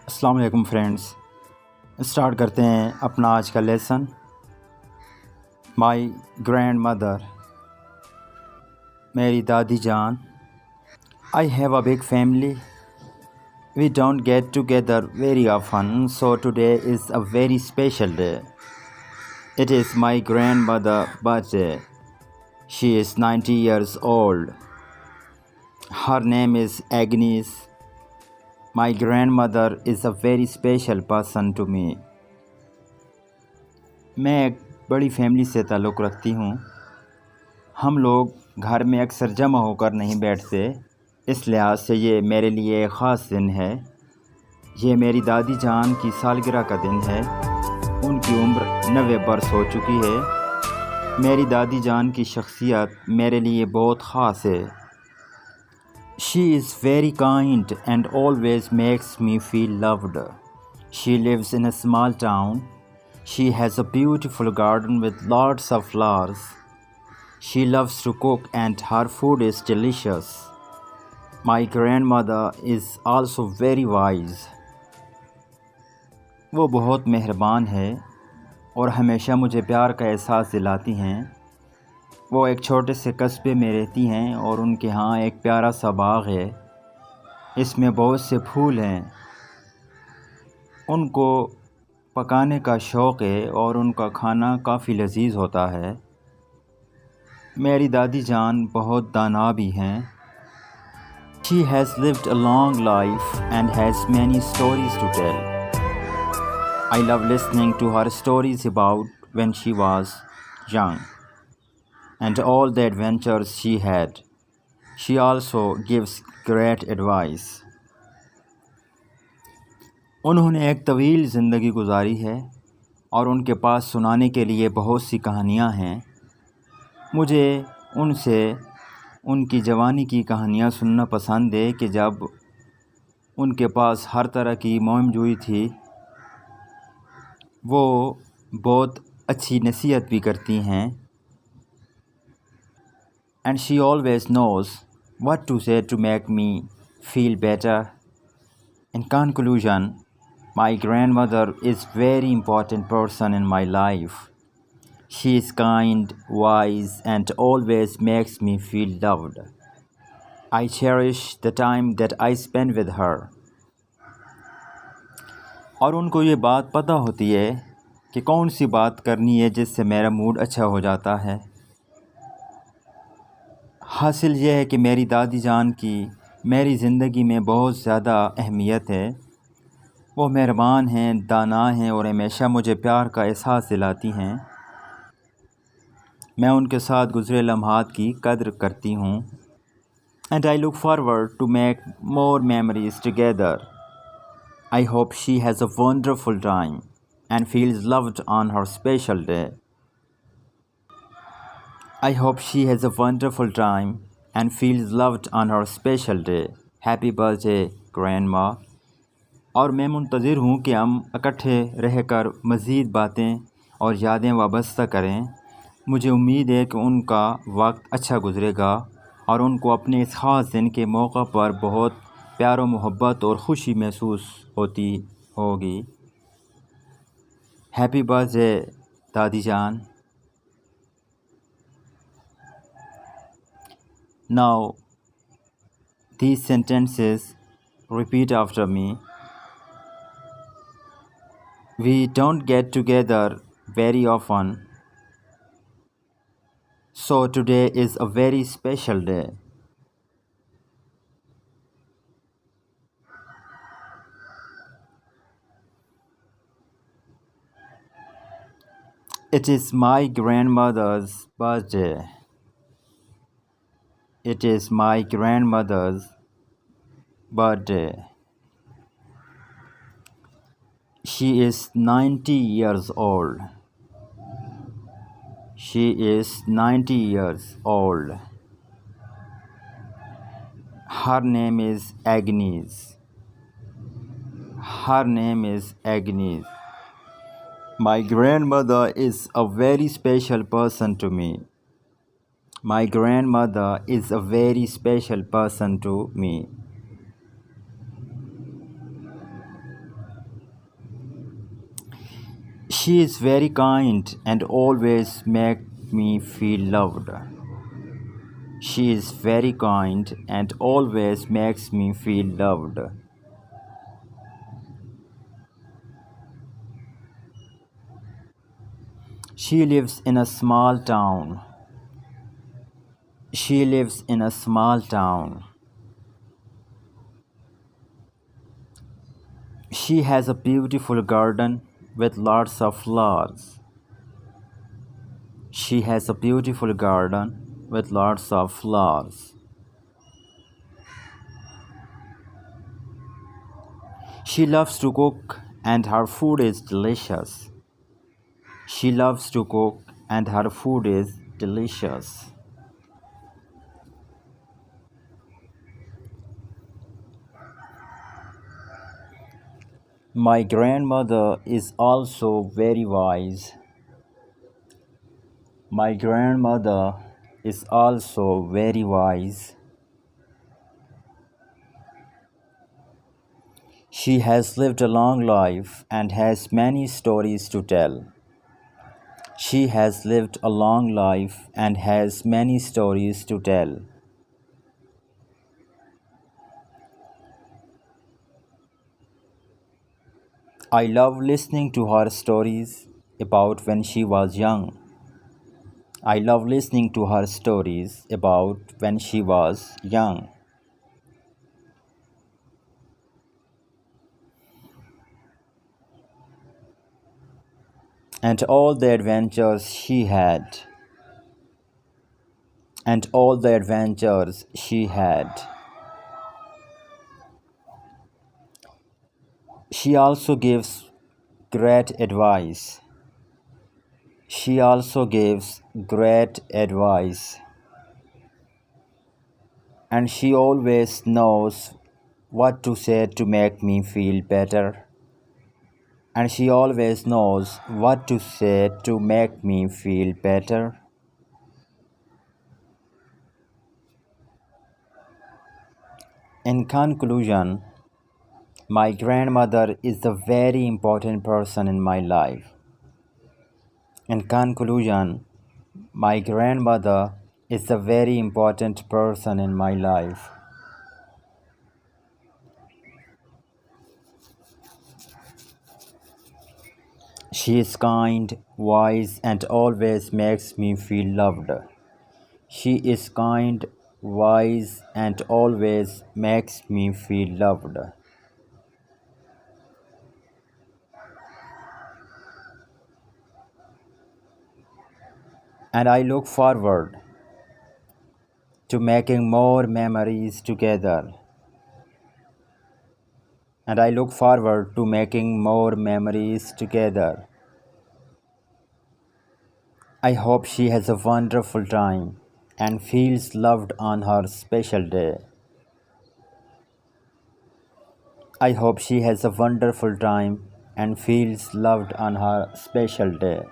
अस्सलाम वालेकुम friends. Start करते हैं अपना आज का लेसन। माई ग्रैंड मदर, मेरी दादी जान। I have a big family, we don't get together very often, so today is a very special day. It is my grandmother birthday. She is 90 years old. Her name is Agnes. My grandmother is a very special person to me. मैं एक बड़ी family से ताल्लुक़ रखती हूँ। हम लोग घर में अक्सर जमा होकर नहीं बैठते, इस लिहाज से ये मेरे लिए एक ख़ास दिन है। ये मेरी दादी जान की सालगिरह का दिन है। उनकी उम्र 90 बरस हो चुकी है। मेरी दादी जान की शख्सियत मेरे लिए बहुत ख़ास है। She is very kind and always makes me feel loved. She lives in a small town. She has a beautiful garden with lots of flowers. She loves to cook and her food is delicious. My grandmother is also very wise. वो बहुत मेहरबान है और हमेशा मुझे प्यार का एहसास दिलाती हैं। वो एक छोटे से कस्बे में रहती हैं और उनके यहाँ एक प्यारा सा बाग़ है। इसमें बहुत से फूल हैं। उनको पकाने का शौक़ है और उनका खाना काफ़ी लजीज होता है। मेरी दादी जान बहुत दाना भी हैं। She has lived a long life and has many stories to tell. I love listening to her stories about when she was young and all the adventures she had. She also gives great advice. उन्होंने एक तवील ज़िंदगी गुजारी है और उनके पास सुनाने के लिए बहुत सी कहानियाँ हैं। मुझे उनसे उनकी जवानी की कहानियाँ सुनना पसंद है कि जब उनके पास हर तरह की मौजूद थी। वो बहुत अच्छी नसीहत भी करती हैं। And she always knows what to say to make me feel better. In conclusion, my grandmother is very important person in my life. She is kind, wise, and always makes me feel loved. I cherish the time that I spend with her. और उनको ये बात पता होती है कि कौन सी बात करनी है जिससे मेरा मूड अच्छा हो जाता है। हासिल ये है कि मेरी दादी जान की मेरी ज़िंदगी में बहुत ज़्यादा अहमियत है। वो मेहरबान हैं, दाना हैं और हमेशा मुझे प्यार का एहसास दिलाती हैं। मैं उनके साथ गुज़रे लम्हात की कद्र करती हूँ। And I look forward to make more memories together. I hope she has a wonderful time and feels loved on her special day. I hope she has a wonderful time and feels loved on her special day. Happy birthday, Grandma. और मैं मुंतज़िर हूँ कि हम इकट्ठे रहकर मज़ीद बातें और यादें वाबस्ता करें। मुझे उम्मीद है कि उनका वक्त अच्छा गुज़रेगा और उनको अपने इस ख़ास दिन के मौका पर बहुत प्यार और मोहब्बत और ख़ुशी महसूस होती होगी। हैप्पी बर्थडे दादी जान। Now, these sentences repeat after me. We don't get together very often, so today is a very special day. It is my grandmother's birthday. It is my grandmother's birthday. She is 90 years old. She is 90 years old. Her name is Agnes. Her name is Agnes. My grandmother is a very special person to me. My grandmother is a very special person to me. She is very kind and always makes me feel loved. She is very kind and always makes me feel loved. She lives in a small town. She lives in a small town. She has a beautiful garden with lots of flowers. She has a beautiful garden with lots of flowers. She loves to cook and her food is delicious. She loves to cook and her food is delicious. My grandmother is also very wise. My grandmother is also very wise. She has lived a long life and has many stories to tell. She has lived a long life and has many stories to tell. I love listening to her stories about when she was young. I love listening to her stories about when she was young and all the adventures she had. And all the adventures she had. She also gives great advice. She also gives great advice. And she always knows what to say to make me feel better. And she always knows what to say to make me feel better. In conclusion, my grandmother is a very important person in my life. In conclusion, my grandmother is a very important person in my life. She is kind, wise, and always makes me feel loved. She is kind, wise, and always makes me feel loved. And I look forward to making more memories together. And I look forward to making more memories together. I hope she has a wonderful time and feels loved on her special day. I hope she has a wonderful time and feels loved on her special day.